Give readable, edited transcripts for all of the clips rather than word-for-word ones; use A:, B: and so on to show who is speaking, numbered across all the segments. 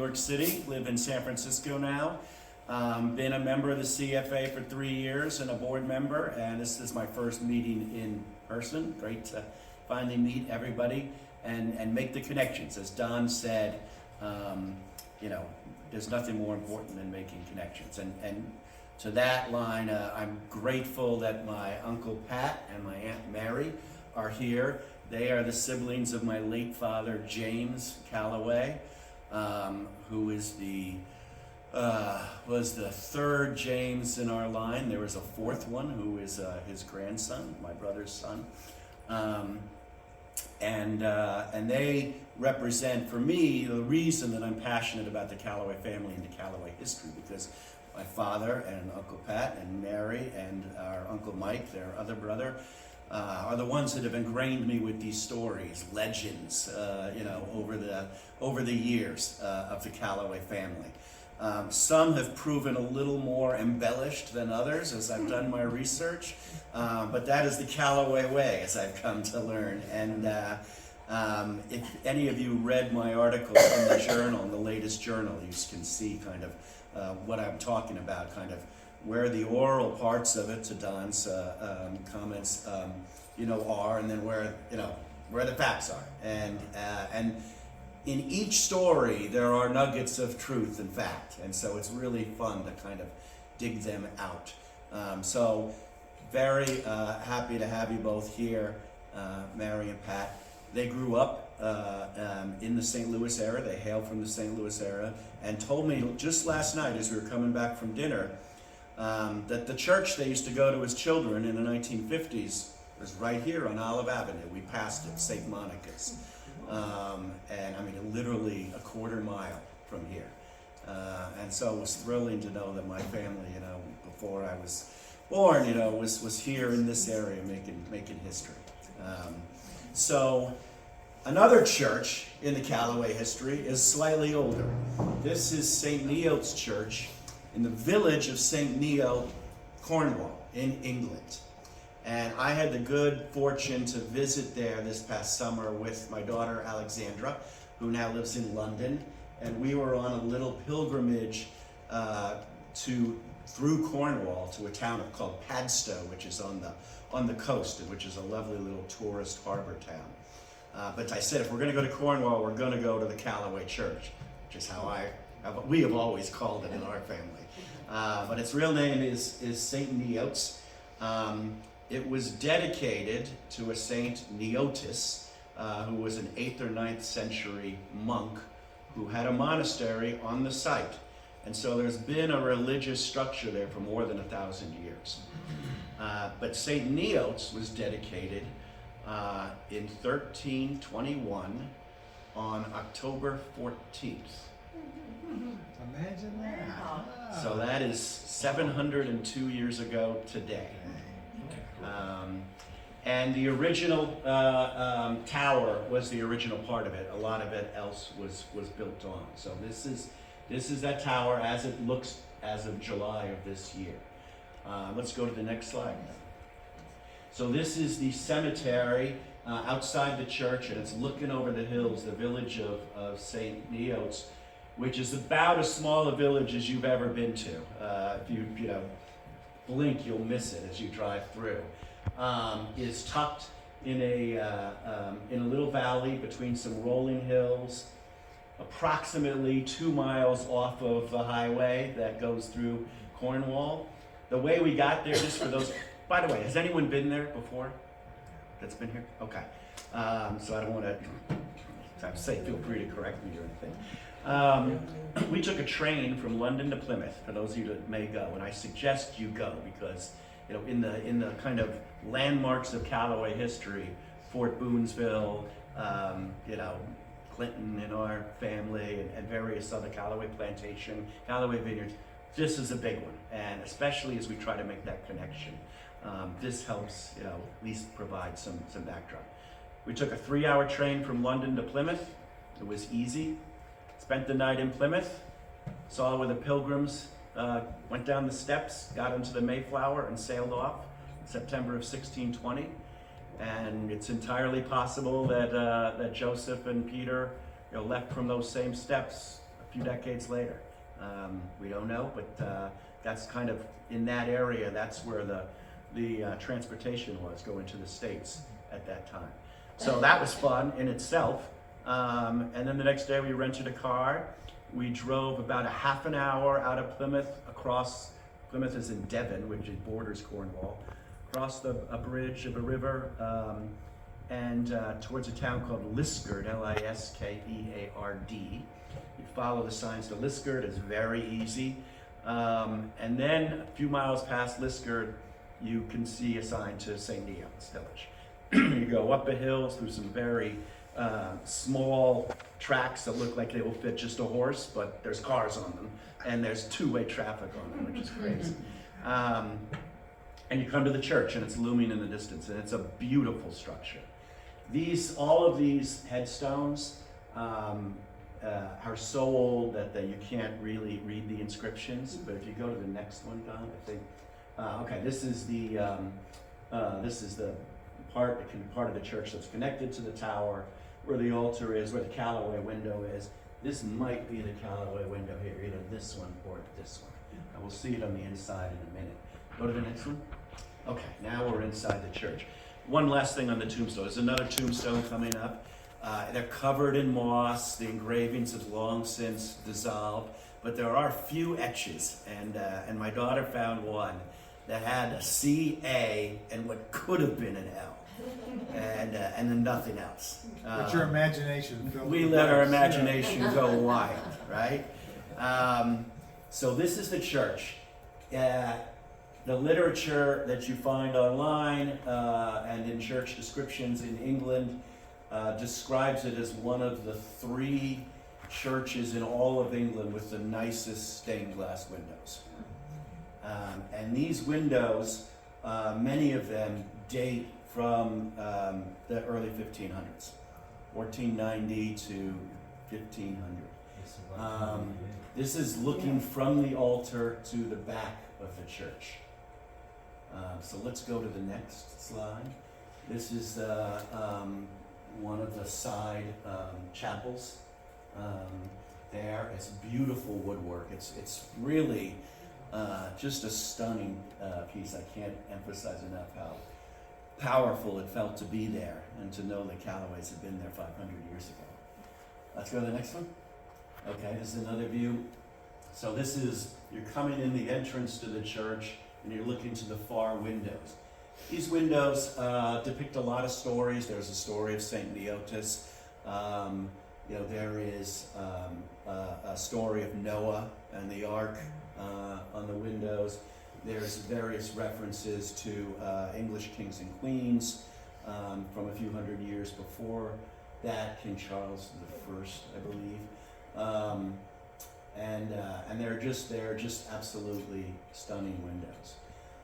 A: York City, live in San Francisco now. Been a member of the CFA for 3 years and a board member, and this is my first meeting in person. Great to finally meet everybody and make the connections. As Don said, there's nothing more important than making connections. And to that line, I'm grateful that my Uncle Pat and my Aunt Mary are here. They are the siblings of my late father, James Callaway, who is was the third James in our line. There was a fourth one who is his grandson, my brother's son. And they represent, for me, the reason that I'm passionate about the Callaway family and the Callaway history, because my father and Uncle Pat and Mary and our Uncle Mike, their other brother, are the ones that have ingrained me with these stories, legends, over the years of the Callaway family. Some have proven a little more embellished than others as I've done my research, but that is the Callaway way, as I've come to learn. And if any of you read my article in the journal, in the latest journal, you can see kind of what I'm talking about, kind of where the oral parts of it, to Don's comments, are, and then where the facts are. And in each story, there are nuggets of truth and fact, and so it's really fun to kind of dig them out. So very happy to have you both here, Mary and Pat. They grew up in the St. Louis area. They hail from the St. Louis area, and told me just last night as we were coming back from dinner that the church they used to go to as children in the 1950s was right here on Olive Avenue. We passed it, St. Monica's. And I mean, literally a quarter mile from here. And so it was thrilling to know that my family, before I was born, was here in this area making history. So another church in the Callaway history is slightly older. This is St. Neots Church in the village of St. Neo, Cornwall, in England. And I had the good fortune to visit there this past summer with my daughter Alexandra, who now lives in London. And we were on a little pilgrimage through Cornwall to a town called Padstow, which is on the coast, which is a lovely little tourist harbor town. But I said, if we're going to go to Cornwall, we're going to go to the Callaway Church, which is how we have always called it in our family. But its real name is St. Neots. It was dedicated to a Saint Neotis, who was an 8th or 9th century monk who had a monastery on the site. And so there's been a religious structure there for more than 1,000 years. But Saint Neots was dedicated in 1321 on October 14th.
B: Imagine that.
A: So that is 702 years ago today. And the original tower was the original part of it. A lot of it else was built on. So this is that tower as it looks as of July of this year. Let's go to the next slide. So this is the cemetery outside the church, and it's looking over the hills, the village of St. Neots, which is about as small a village as you've ever been to. If you blink, you'll miss it as you drive through. Is tucked in a little valley between some rolling hills, approximately 2 miles off of the highway that goes through Cornwall. The way we got there, just for those, by the way, has anyone been there before that's been here? Okay. So I don't want to say, feel free to correct me or anything. We took a train from London to Plymouth, for those of you that may go, and I suggest you go because, in the kind of landmarks of Callaway history, Fort Boonesville, Clinton in our family, and various other Callaway Plantation, Callaway Vineyards, this is a big one, and especially as we try to make that connection. This helps, at least provide some backdrop. We took a 3-hour train from London to Plymouth. It was easy. Spent the night in Plymouth, saw where the pilgrims went down the steps, got into the Mayflower, and sailed off in September of 1620. And it's entirely possible that Joseph and Peter left from those same steps few decades later. We don't know, but that's kind of in that area. That's where the transportation was going to the States at that time. So that was fun in itself. And then the next day we rented a car. We drove about a half an hour out of Plymouth across, Plymouth is in Devon, which borders Cornwall, across a bridge of a river, and towards a town called Liskard, Liskeard. You follow the signs to Liskard, it's very easy. And then a few miles past Liskard, you can see a sign to St. Neots Village. You go up a hill through some very small tracks that look like they will fit just a horse, but there's cars on them, and there's two-way traffic on them, which is crazy. And you come to the church, and it's looming in the distance, and it's a beautiful structure. All of these headstones are so old that you can't really read the inscriptions. But if you go to the next one, Don, I think. Okay, this is the part of the church that's connected to the tower, where the altar is, where the Callaway window is. This might be the Callaway window here, either this one or this one. And we'll see it on the inside in a minute. Go to the next one. Okay, now we're inside the church. One last thing on the tombstone. There's another tombstone coming up. They're covered in moss. The engravings have long since dissolved, but there are a few etches, and my daughter found one that had a C-A and what could have been an L, and then nothing else.
B: But your imagination filled
A: We
B: with
A: let our
B: letters.
A: imagination go wild, right? So this is the church. The literature that you find online and in church descriptions in England describes it as one of the 3 churches in all of England with the nicest stained glass windows. And these windows, many of them date from the early 1500s, 1490 to 1500. This is looking from the altar to the back of the church. So let's go to the next slide. This is one of the side chapels there. It's beautiful woodwork. It's really just a stunning piece. I can't emphasize enough how powerful it felt to be there and to know that Callaways had been there 500 years ago. Let's go to the next one. Okay, this is another view. So this is, you're coming in the entrance to the church and you're looking to the far windows. These windows depict a lot of stories. There's a story of St. Neotis. There is a story of Noah and the ark on the windows. There's various references to English kings and queens from a few hundred years before that, King Charles I, I believe. And they're just absolutely stunning windows.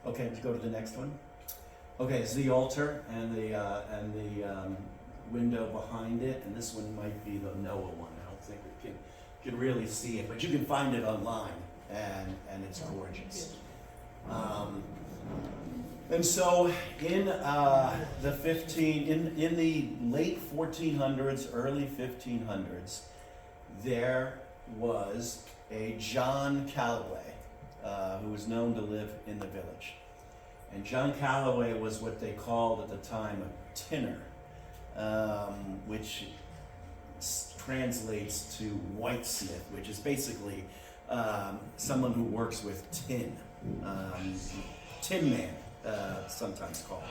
A: Okay, let's go to the next one. Okay, it's the altar and the window behind it, and this one might be the Noah one. I don't think we can really see it, but you can find it online, and it's gorgeous. And so in in the late 1400s, early 1500s, there was a John Callaway who was known to live in the village. And John Callaway was what they called at the time a tinner, which translates to whitesmith, which is basically someone who works with tin. Tin man, sometimes called.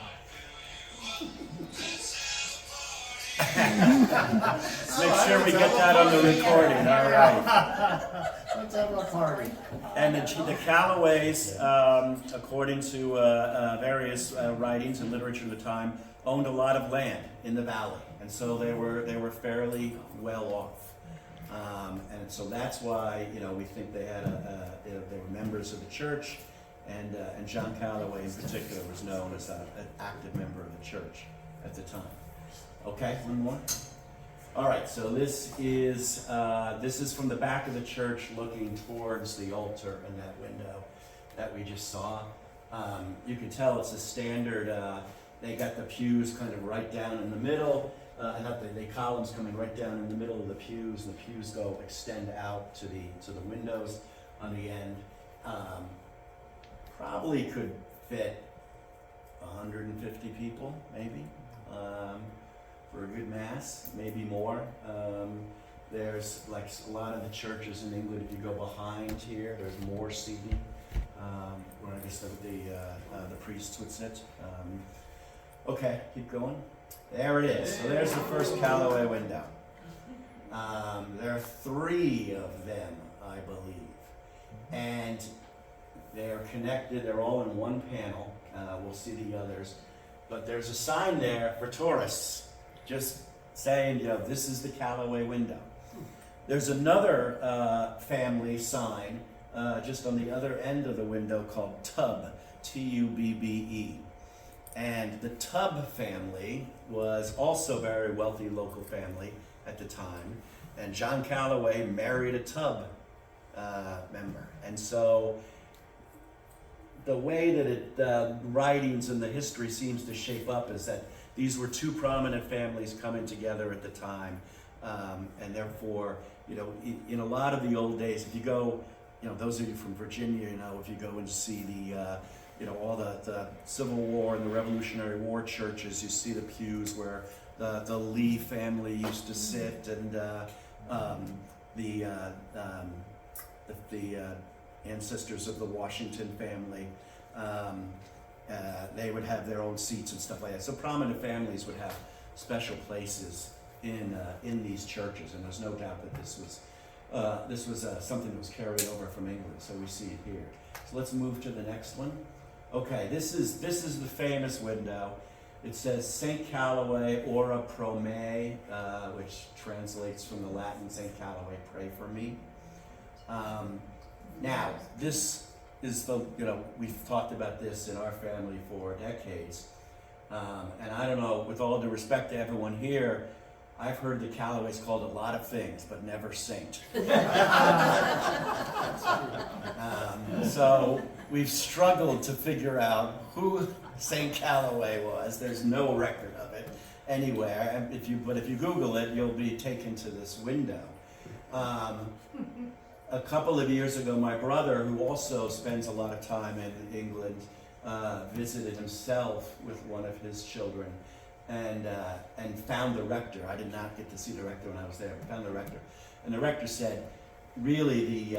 A: Make sure we get that on the recording. All right.
B: Let's have a party.
A: And the Callaways, according to various writings and literature of the time, owned a lot of land in the valley, and so they were fairly well off. And so that's why we think they had they were members of the church, and John Callaway in particular was known as an active member of the church at the time. Okay, one more. All right, so this is from the back of the church looking towards the altar and that window that we just saw. You can tell it's a standard. They got the pews kind of right down in the middle, and have the columns coming right down in the middle of the pews, and the pews extend out to the windows on the end. Probably could fit 150 people, maybe, for a good mass, maybe more. There's like a lot of the churches in England, if you go behind here, there's more seating, where I guess the priests would sit. Okay, keep going. There it is. So there's the first Callaway window. There are 3 of them, I believe. And they're connected, they're all in one panel. We'll see the others. But there's a sign there for tourists, just saying, this is the Callaway window. There's another family sign just on the other end of the window called Tubbe, T-U-B-B-E. And the Tubbe family was also a very wealthy local family at the time. And John Callaway married a Tubbe member. And so the way that the writings and the history seems to shape up is that these were 2 prominent families coming together at the time. And therefore, in a lot of the old days, if you go, those of you from Virginia, if you go and see the all the Civil War and the Revolutionary War churches, you see the pews where the Lee family used to sit, and the ancestors of the Washington family, they would have their own seats and stuff like that. So prominent families would have special places in these churches, and there's no doubt that this was something that was carried over from England. So we see it here. So let's move to the next one. Okay, this is the famous window. It says St. Callaway, ora pro me, which translates from the Latin, St. Callaway, pray for me. Now, this is we've talked about this in our family for decades. And I don't know, with all due respect to everyone here, I've heard the Callaways called a lot of things, but never saint. So we've struggled to figure out who St. Callaway was. There's no record of it anywhere. But if you Google it, you'll be taken to this window. A couple of years ago, my brother, who also spends a lot of time in England, visited himself with one of his children, and found the rector. I did not get to see the rector when I was there, but found the rector. And the rector said, really,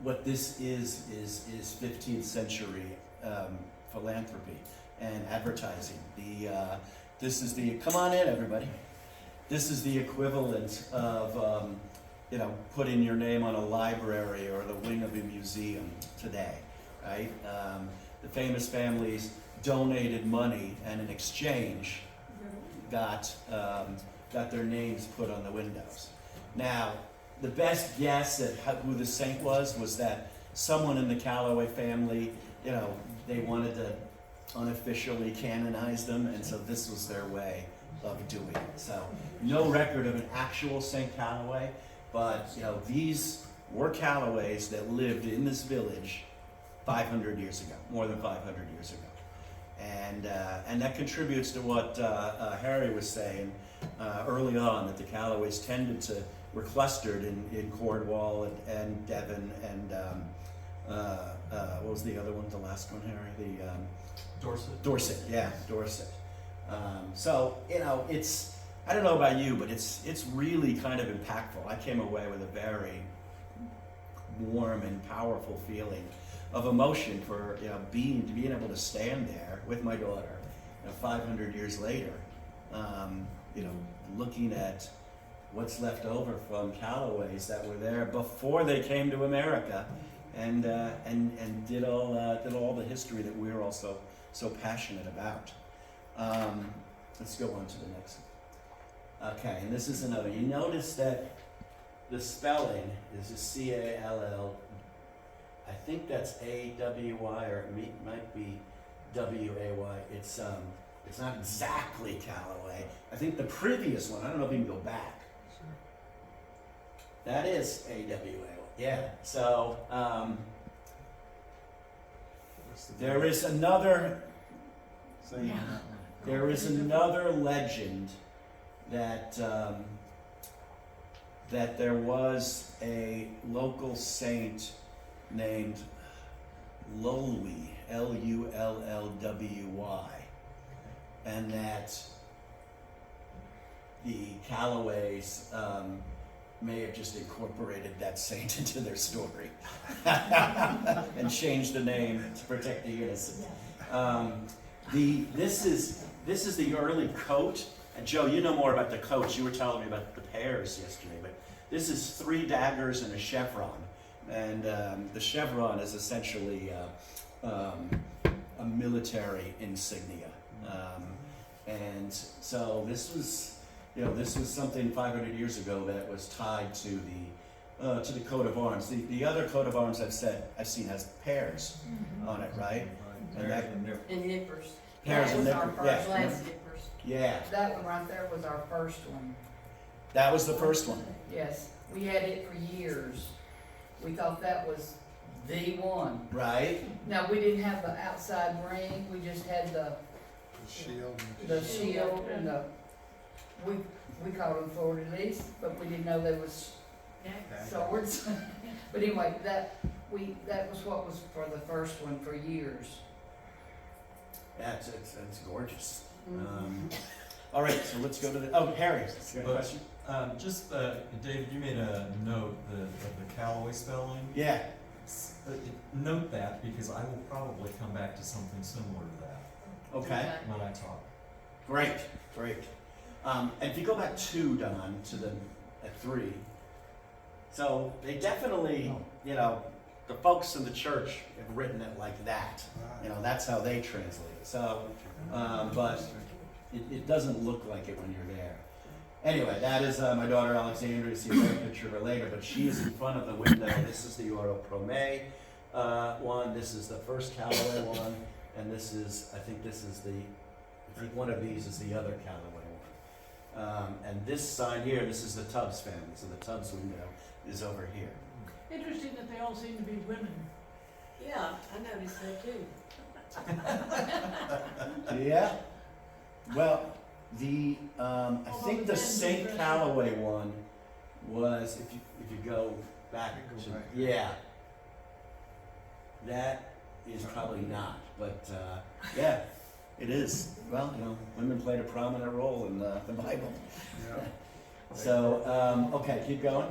A: what this is 15th century philanthropy and advertising. This is come on in, everybody. This is the equivalent of, putting your name on a library or the wing of a museum today, right? The famous families donated money, and in exchange, got their names put on the windows. Now, the best guess at who the saint was that someone in the Callaway family, they wanted to unofficially canonize them, and so this was their way of doing it. So, no record of an actual St. Callaway, but these were Callaways that lived in this village 500 years ago, more than 500 years ago. And that contributes to what Harry was saying early on, that the Callaways were clustered in Cornwall and Devon and what was the other one, the last one, Harry?
C: Dorset.
A: Dorset, yeah, Dorset. So it's, I don't know about you, but it's really kind of impactful. I came away with a very warm and powerful feeling of emotion for being able to stand there with my daughter 500 years later, looking at what's left over from Callaways that were there before they came to America, and did all the history that we're also so passionate about. Let's go on to the next one. Okay, and this is another. You notice that the spelling is a C-A-L-L. I think that's A-W-Y, or it might be W-A-Y. It's not exactly Callaway. I think the previous one, I don't know if you can go back.
C: Sure.
A: That is A-W-A-Y. Yeah, so there is another legend that that there was a local saint named Lullwy, Lullwy, and that the Callaways may have just incorporated that saint into their story and changed the name to protect the innocent. This is the early coat. And Joe, you know more about the coats. You were telling me about the pears yesterday, but this is 3 daggers and a chevron. And the chevron is essentially a military insignia. And so this was something 500 years ago that was tied to the coat of arms. The other coat of arms I've seen has pears on it, right? And
C: nippers.
A: Pears and nippers.
C: Glass
A: Yeah.
C: nippers.
A: Yeah.
D: That one right there was our first one.
A: That was the first one.
D: Yes, we had it for years. We thought that was the one.
A: Right?
D: Now, we didn't have the outside ring, we just had the shield and we called them fleur-de-lis, but we didn't know they was swords. But anyway, that was what was for the first one for years.
A: Yeah, it's gorgeous. All right, so let's go to Harry, you got a question?
E: David, you made a note of the Callaway spelling.
A: Yeah.
E: Note that because I will probably come back to something similar to that
A: Okay.
E: when I talk.
A: Great. And if you go back 2, Don, at 3, so they definitely, the folks in the church have written it like that. That's how they translate it. So, but it doesn't look like it when you're there. Anyway, that is my daughter Alexandra. You see a picture of her later, but she is in front of the window. This is the Oro Prome one. This is the first Callaway one, and I think one of these is the other Callaway one. And this sign here, this is the Tubbs family. So the Tubbs window is over here.
F: Interesting that they all seem to be women.
C: Yeah, I noticed that too.
A: Yeah. Well, I think the St. Callaway one was if you go back to that is probably not, but yeah, it is. Well, women played a prominent role in the Bible. So okay, keep going.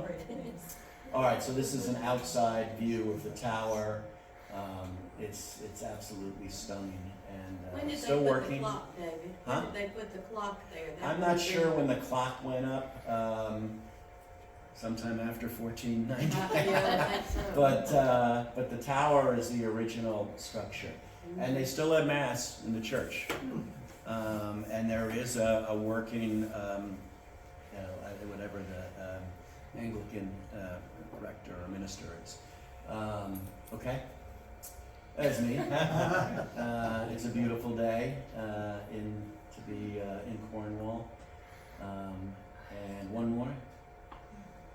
A: All right, so this is an outside view of the tower. It's absolutely stunning and
C: When did
A: still
C: they put
A: working.
C: the clock, David?
A: Huh?
C: When did they put the clock there? That
A: I'm not sure when the clock went up. Sometime after 1490.
C: Yeah, I think so.
A: But the tower is the original structure, and they still have mass in the church. And there is a working, whatever the Anglican rector or minister is. Okay. That's me. It's a beautiful day to be in Cornwall. And one more.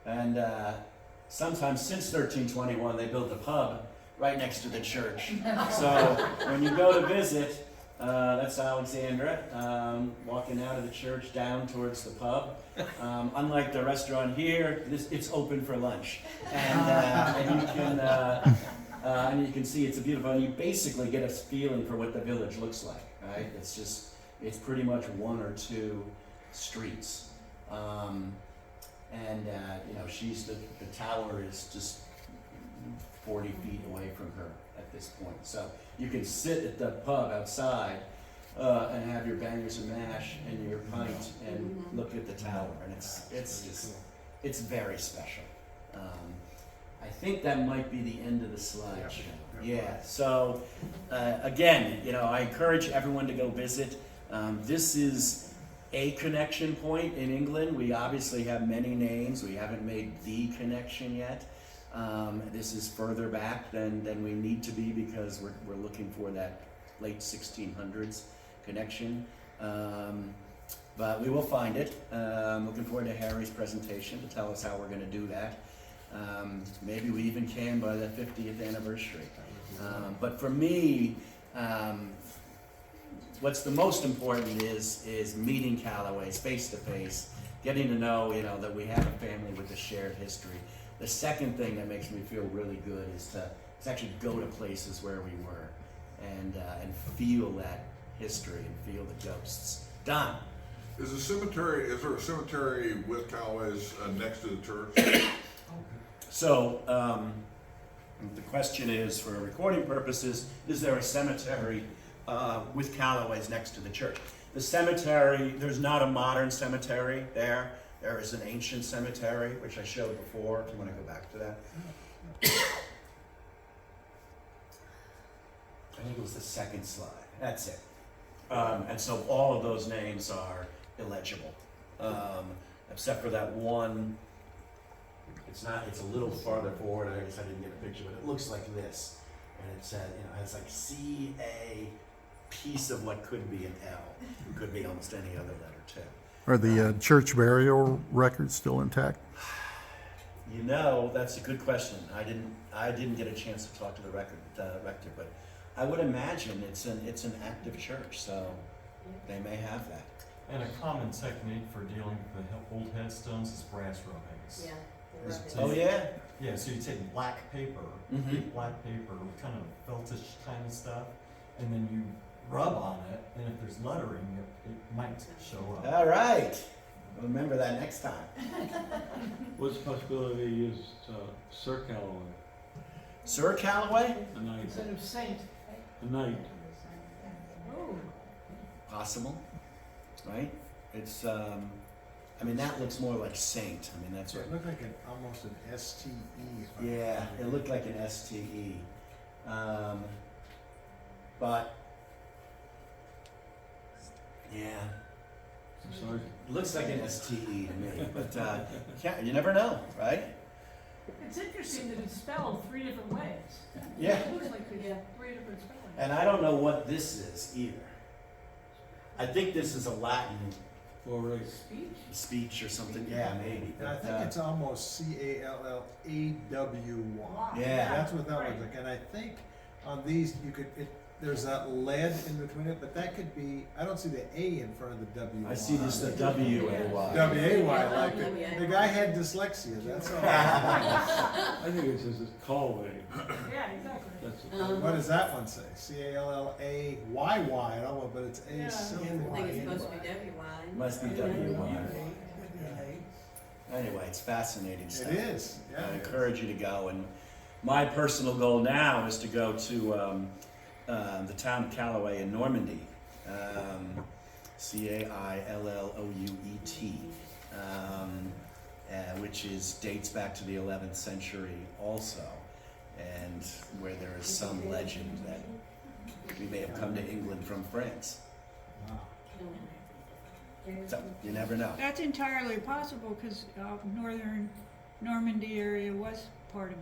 A: And sometime since 1321, they built a pub right next to the church. So when you go to visit, that's Alexandra walking out of the church down towards the pub. Unlike the restaurant here, it's open for lunch, and you can see it's a beautiful. And you basically get a feeling for what the village looks like, right? It's pretty much 1 or 2 streets, she's the tower is just 40 feet away from her at this point. So you can sit at the pub outside and have your bangers and mash and your pint and look at the tower, and it's very special. I think that might be the end of the slideshow. Yeah. So again, I encourage everyone to go visit. This is a connection point in England. We obviously have many names. We haven't made the connection yet. This is further back than we need to be because we're looking for that late 1600s connection. But we will find it. Looking forward to Harry's presentation to tell us how we're going to do that. Maybe we even can by the 50th anniversary. But for me, what's the most important is meeting Callaways face to face getting to know, that we have a family with a shared history. The second thing that makes me feel really good is to actually go to places where we were and feel that history and feel the ghosts. Don.
G: Is there a cemetery with Callaway's next to the church?
A: So, the question is, for recording purposes, is there a cemetery with Callaway's next to the church? The cemetery, there's not a modern cemetery there. There is an ancient cemetery, which I showed before, if you want to go back to that. I think it was the second slide. That's it. And so all of those names are illegible, except for that one. It's a little farther forward. I guess I didn't get a picture, but it looks like this. And it said, it has like CA piece of what could be an L. It could be almost any other letter too.
H: Are the church burial records still intact?
A: That's a good question. I didn't get a chance to talk to the rector, but I would imagine it's an active church, so they may have that.
E: And a common technique for dealing with the old headstones is brass rubbings.
C: Yeah.
A: Oh yeah.
E: Yeah, so you take black paper,
A: Mhm.
E: big black paper, kind of feltish kind of stuff, and then you rub on it, and if there's lettering, it might show up.
A: All right. Remember that next time.
I: What's the possibility to use Sir Callaway,
A: Sir Callaway?
I: a knight,
F: Instead of saint.
I: a knight?
F: Oh,
A: Possible, right? It's that looks more like saint. That's what.
B: It looked like almost an STE.
A: Yeah, it looked like an STE. But yeah,
I: I'm sorry.
A: it looks like an STE to me. But you never know, right?
F: it's interesting that it's spelled 3 different ways.
A: Yeah.
F: It looks like
C: Yeah.
F: there's 3 different spellings.
A: And I don't know what this is either. I think this is a Latin
I: For race.
F: Speech?
A: speech or something. Yeah, maybe.
B: And I think it's almost CALLAWY.
A: Yeah.
B: That's what that looks like. And I think on these, there's that lead in between it, but that could be, I don't see the A in front of the W.
A: I see this the WAY.
B: WAY, like the guy had dyslexia, that's all.
I: I think it says it's Callaway.
F: Yeah, exactly.
I: That's
B: What does that one say? CALLAYY, but it's A
F: Yeah.
C: I
B: something.
C: think it's supposed to be WY.
A: Must be WY. Anyway, it's fascinating stuff.
B: It is, yeah.
A: I encourage you to go. And my personal goal now is to go to the town of Callaway in Normandy, CAILLOUET, which dates back to the 11th century also, and where there is some legend that we may have come to England from France.
B: Wow.
A: So you never know.
J: That's entirely possible because northern Normandy area was part of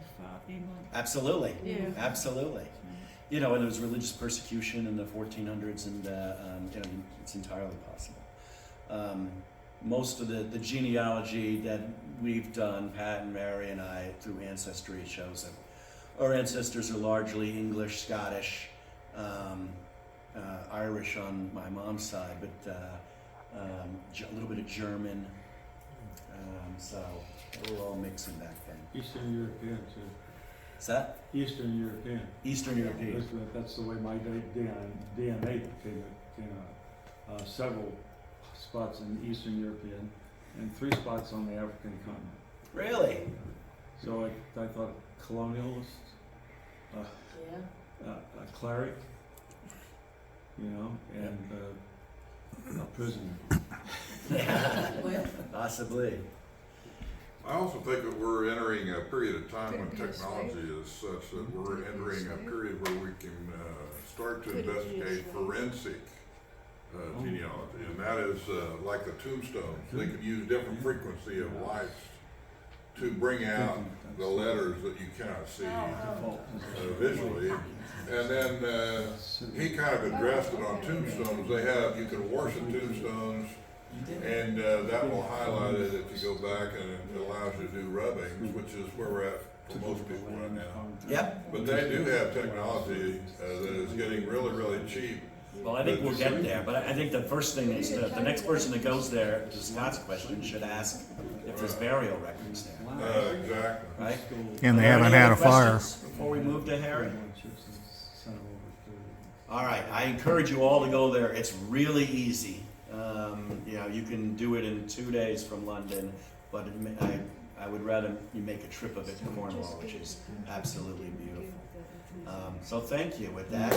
J: England.
A: Absolutely.
J: Yeah.
A: Absolutely. And there was religious persecution in the 1400s, and it's entirely possible. Most of the genealogy that we've done, Pat and Mary and I, through Ancestry, shows that our ancestors are largely English, Scottish, Irish on my mom's side, but a little bit of German. So we were all mixing back then.
I: Eastern European too.
A: Is that
I: Eastern European.
A: Eastern European?
I: That's the way my DNA came out. Several spots in Eastern European and 3 spots on the African continent.
A: Really?
I: So I thought colonialist,
C: Yeah.
I: a cleric, and a prisoner.
C: Well,
A: Possibly.
G: I also think that we're entering a period of time when technology is such that we're entering a period where we can start to investigate forensic genealogy, and that is like the tombstones. They can use different frequency of lights to bring out the letters that you cannot see visually. And then he kind of addressed it on tombstones. You can wash the tombstones, and that will highlight it if you go back, and it allows you to do rubbings, which is where we're at for most people right now.
A: Yep.
G: But they do have technology that is getting really, really cheap
A: Well, I think we'll get there, but I think the first thing is the next person that goes there, to Scott's question, should ask if there's burial records there,
G: Exactly.
A: right?
H: And they
A: Are there
H: haven't
A: any
H: had a
A: other
H: fire.
A: questions Before we move to Harry?
I: Chips and sent them over to-
A: All right, I encourage you all to go there. It's really easy. You know, you can do it in 2 days from London, but I would rather you make a trip of it to Cornwall, which is absolutely beautiful. So thank you. With that,